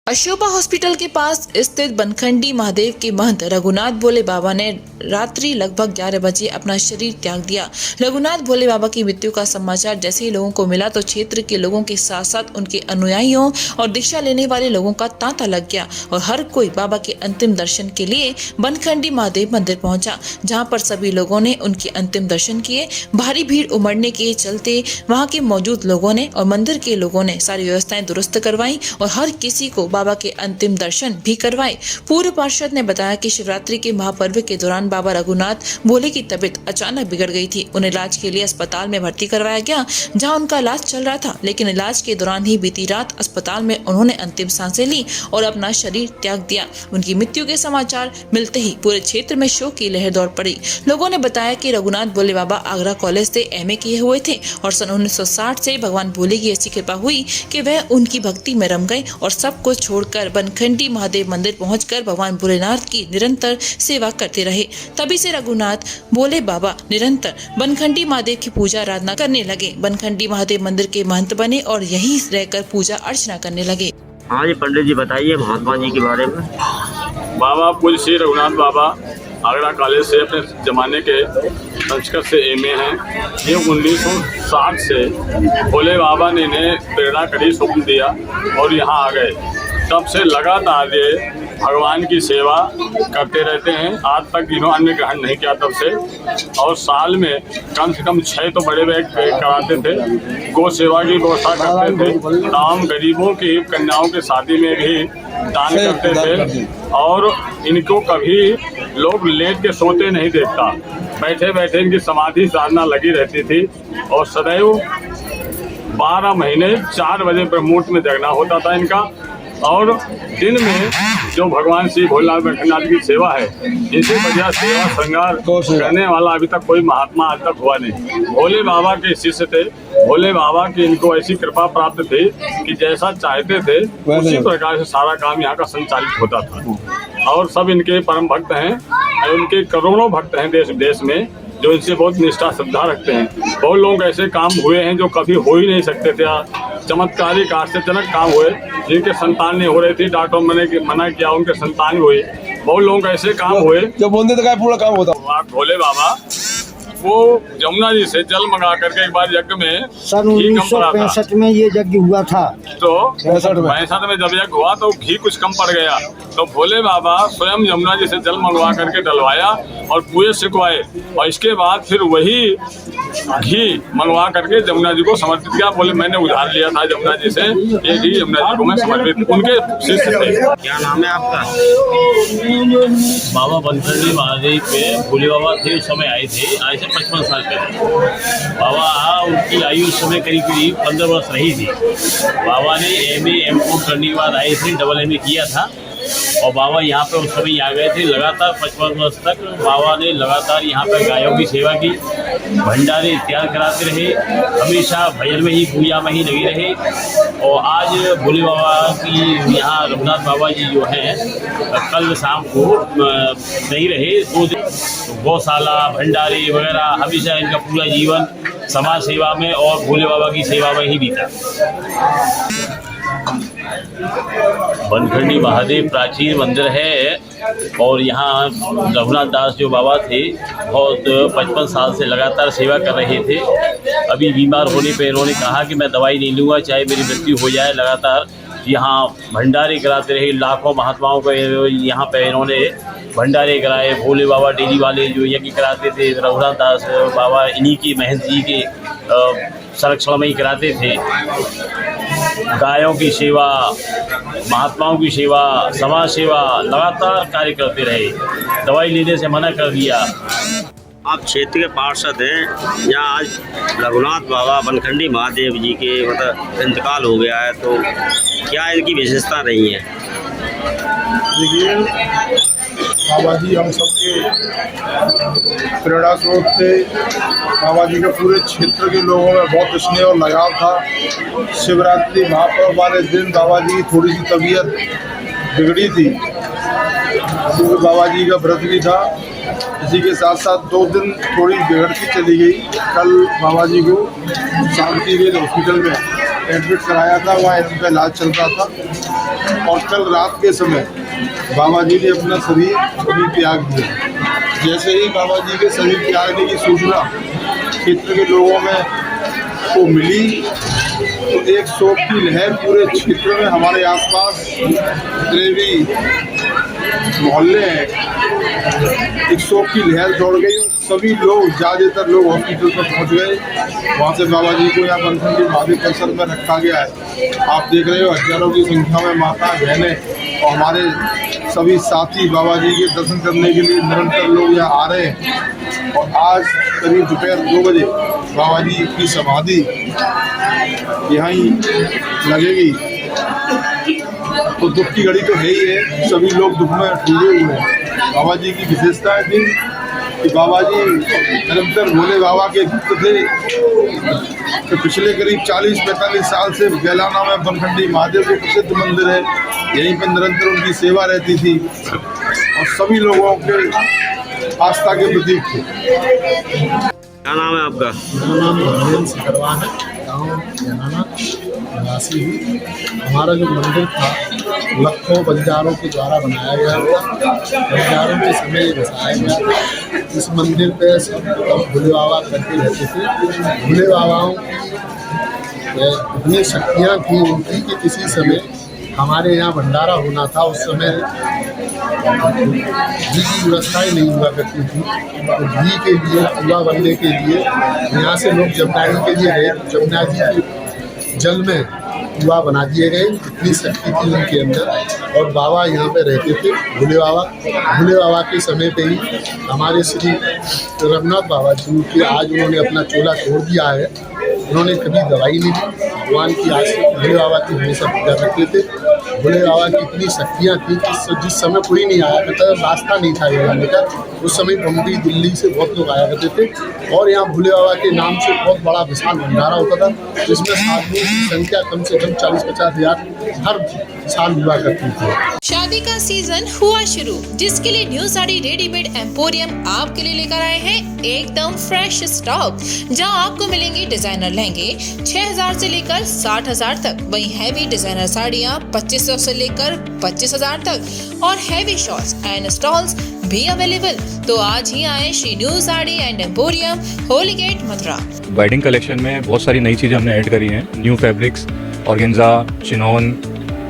Ashoka hospital के पास स्थित बनखंडी महादेव के महंत रघुनाथ भोले बाबा ने रात्रि लगभग 11 बजे अपना शरीर त्याग दिया। रघुनाथ भोले बाबा की मृत्यु का समाचार जैसे ही लोगों को मिला तो क्षेत्र के लोगों के साथ साथ उनके अनुयायियों और दीक्षा लेने वाले लोगों का तांता लग गया और हर कोई बाबा के अंतिम दर्शन के लिए बनखंडी महादेव मंदिर पहुंचा, जहां पर सभी लोगों ने उनके अंतिम दर्शन किए। भारी भीड़ उमड़ने के चलते वहां के मौजूद लोगों ने और मंदिर के लोगों ने सारी व्यवस्थाएं दुरुस्त करवाई और हर किसी को बाबा के अंतिम दर्शन भी करवाए। पूर्व पार्षद ने बताया कि शिवरात्रि के महापर्व के दौरान बाबा रघुनाथ भोले की तबीयत अचानक बिगड़ गई थी। उन्हें इलाज के लिए अस्पताल में भर्ती करवाया गया, जहां उनका इलाज चल रहा था, लेकिन इलाज के दौरान ही बीती रात अस्पताल में उन्होंने अंतिम सांसें ली और अपना शरीर त्याग दिया। उनकी मृत्यु के समाचार मिलते ही पूरे क्षेत्र में शोक की लहर दौड़ पड़ी। लोगों ने बताया कि रघुनाथ भोले बाबा आगरा कॉलेज से एमए किए हुए थे और सन 1960 से भगवान भोले की ऐसी कृपा हुई कि वह उनकी भक्ति में रम गए और सब कुछ छोड़कर बनखंडी महादेव मंदिर पहुंचकर भगवान भोलेनाथ की निरंतर सेवा करते रहे। तभी से रघुनाथ भोले बाबा निरंतर बनखंडी महादेव की पूजा आराधना करने लगे। बनखंडी महादेव मंदिर के महंत बने और यहीं रहकर पूजा अर्चना करने लगे। हाँ जी पंडित जी बताइए महात्मा जी के बारे में। बाबा पूज्य श्री रघुनाथ बाबा आगरा कॉलेज से अपने ज़माने के संस्कृत से एमए हैं। ये 1960 से भोले बाबा ने इन्हें प्रेरणा करी, स्वप्न दिया और यहाँ आ गए। तब से लगातार ये भगवान की सेवा करते रहते हैं। आज तक इन्होंने अन्य ग्रहण नहीं किया तब से, और साल में कम से कम 6 तो बड़े बैग कराते थे। गौ सेवा की व्यवस्था करते थे। तमाम गरीबों की कन्याओं की शादी में भी दान करते थे और इनको कभी लोग लेट के सोते नहीं देखता। बैठे बैठे इनकी समाधि साधना लगी रहती थी और सदैव 12 महीने 4 बजे ब्रह्ममुहूर्त में जगना होता था इनका। और दिन में जो भगवान श्री भोलेनाथ बनखंडनाथ की सेवा है, इसी वजह सेवा श्रृंगार करने वाला अभी तक कोई महात्मा आज तक हुआ नहीं। भोले बाबा के शिष्य थे। भोले बाबा की इनको ऐसी कृपा प्राप्त थी कि जैसा चाहते थे उसी प्रकार से सारा काम यहाँ का संचालित होता था। और सब इनके परम भक्त हैं। उनके करोड़ों भक्त हैं देश विदेश में जो इनसे बहुत निष्ठा श्रद्धा रखते हैं। बहुत लोग ऐसे काम हुए हैं जो कभी हो ही नहीं सकते थे। चमत्कारिक आश्चर्यजनक काम हुए जिनके संतान नहीं हो रही थी, डॉक्टर ने मना किया, उनके संतान हुई। बहुत लोग ऐसे काम हुए जो बोलते थे पूरा काम होता। भोले बाबा वो जमुना जी से जल मंगा करके एक बार यज्ञ में सन 1965 में ये यज्ञ हुआ था। तो 65 में जब यज्ञ हुआ तो घी कुछ कम पड़ गया, तो भोले बाबा स्वयं यमुना जी से जल मंगवा करके डलवाया और पूरे सिकवाए और इसके बाद फिर वही घी मंगवा करके जमुना जी को समर्पित किया। बोले मैंने उधार लिया था जमुना जी से, ये घी यमुना जी को मैं समर्पित। उनके शिष्य थे। क्या नाम है आपका? बाबा बनखंडी महादेव पे भोले बाबा थे, उस समय आए थे, आज से 55 साल पहले। बाबा उनकी आयु उस समय करीब 15 वर्ष रही थी। बाबा ने एमए एमकॉम करने के बाद आए थे, डबल एमए किया था और बाबा यहाँ पे उस समय आ गए थे। लगातार 55 वर्ष तक बाबा ने लगातार यहाँ पे गायों की सेवा की, भंडारे इत्यादि कराते रहे, हमेशा भजन में ही पूजा में ही लगे रहे। और आज भोले बाबा की यहाँ रघुनाथ बाबा जी जो हैं कल शाम को नहीं रहे, 2 दिन गौशाला भंडारे वगैरह हमेशा इनका पूरा जीवन समाज सेवा में और भोले बाबा की सेवा में ही बीता। बनखंडी महादेव प्राचीन मंदिर है और यहाँ रघुनाथ दास जो बाबा थे बहुत 55 साल से लगातार सेवा कर रहे थे। अभी बीमार होने पे इन्होंने कहा कि मैं दवाई नहीं लूँगा चाहे मेरी मृत्यु हो जाए। लगातार यहाँ भंडारे कराते रहे, लाखों महात्माओं को यहाँ पे इन्होंने भंडारे कराए। भोले बाबा डेली वाले जो यज्ञ कराते थे, रघुनाथ दास बाबा इन्हीं की महंत जी के संरक्षण में ही कराते थे। गायों की सेवा, महात्माओं की सेवा, समाज सेवा लगातार कार्य करते रहे। दवाई लेने से मना कर दिया। आप क्षेत्र के पार्षद हैं। यहाँ आज रघुनाथ बाबा बनखंडी महादेव जी के मतलब इंतकाल हो गया है, तो क्या इनकी विशेषता रही है? देखिए बाबा जी हम सबके प्रेरणा स्रोत थे। बाबा जी के पूरे क्षेत्र के लोगों में बहुत स्नेह और लगाव था। शिवरात्रि महापर्व वाले दिन बाबा जी की थोड़ी सी तबीयत बिगड़ी थी क्योंकि बाबा जी का व्रत भी था। इसी के साथ साथ 2 दिन थोड़ी बिगड़ती चली गई। कल बाबा जी को शांति गए हॉस्पिटल में एडमिट कराया था, वहाँ इनका इलाज चल रहा था। और कल रात के समय बाबा जी ने अपना शरीर त्याग दिया। जैसे ही बाबा जी के शरीर त्यागने की सूचना क्षेत्र के लोगों में को मिली तो एक शोक की लहर पूरे क्षेत्र में, हमारे आसपास जितने भी मोहल्ले हैं, एक शोक की लहर दौड़ गई और सभी लोग, ज़्यादातर लोग हॉस्पिटल पर पहुंच गए। वहाँ से बाबा जी को यहाँ बनखंडी महादेव परिसर में रखा गया है। आप देख रहे हो हजारों की संख्या में माता बहनें और हमारे सभी साथी बाबा जी के दर्शन करने के लिए निरंतर लोग यहाँ आ रहे हैं। और आज करीब दोपहर 2 बजे बाबा जी की समाधि यहाँ ही लगेगी। तो दुख की घड़ी तो है ही है, सभी लोग दुख में डूबे हुए हैं। बाबा जी की विशेषता थी कि बाबा जी निरंतर भोले बाबा के भक्त थे। तो पिछले करीब 40-45 साल से बेलाना में बनखंडी महादेव के प्रसिद्ध मंदिर है, यहीं पर निरंतर उनकी सेवा रहती थी और सभी लोगों के आस्था के प्रतीक थे। क्या नाम है आपका? मेरा नाम नरेंद्र सिकरवार है, गाँव जनाना निवासी हूँ। हमारा जो मंदिर था लखों बंजारों के द्वारा बनाया गया था। बंजारों के समय ये बसाया गया था। इस मंदिर पे सब भोले बाबा करके रहते थे। भोले बाबाओं इतनी शक्तियाँ थी उनकी कि किसी समय हमारे यहाँ भंडारा होना था, उस समय घी की व्यवस्था ही नहीं हुआ करती थी। तो घी के लिए, चूल्हा बनने के लिए यहाँ से लोग जमुना जी के लिए गए। जमुना जी के जल में कुआं बना दिए गए। इतनी शक्ति थी उनके अंदर। और बाबा यहाँ पे रहते थे, भोले बाबा के समय पे ही हमारे श्री रघुनाथ बाबा जी के आज उन्होंने अपना चोला छोड़ दिया है। उन्होंने कभी दवाई नहीं दी, भगवान की आशीष भोले बाबा की हमेशा पूजा करते थे। भोले बाबा की इतनी शक्तियाँ थी कि जिस समय कोई नहीं आया करता, रास्ता नहीं था यहाँ लेकर, उस समय बम्बई दिल्ली से बहुत लोग आया करते थे। और यहाँ भोले बाबा के नाम से बहुत बड़ा विशाल भंडारा होता था, जिसमें साधुओं की संख्या कम से कम 40-50 हज़ार हर साल हुआ करती थी। शादी का सीजन हुआ शुरू, जिसके लिए न्यू साड़ी रेडीमेड एम्पोरियम आपके लिए लेकर आए हैं एकदम फ्रेश स्टॉक, जहां आपको मिलेंगे डिजाइनर लहंगे 6,000 से लेकर 60,000 तक, वहीं हैवी डिजाइनर साड़ियां 2,500 से लेकर 25,000 तक और हैवी शॉर्ट्स एंड स्टॉल्स भी अवेलेबल। तो आज ही आए Shri new sari and emporium, Holi Gate, Mathura. Wedding collection में बहुत सारी नई चीज़ें हमने ऐड करी हैं। न्यू फैब्रिक्स, ऑर्गेन्जा, चिनोन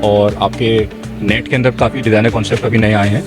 और आपके नेट के अंदर काफ़ी डिज़ाइनर कॉन्सेप्ट अभी नए आए हैं।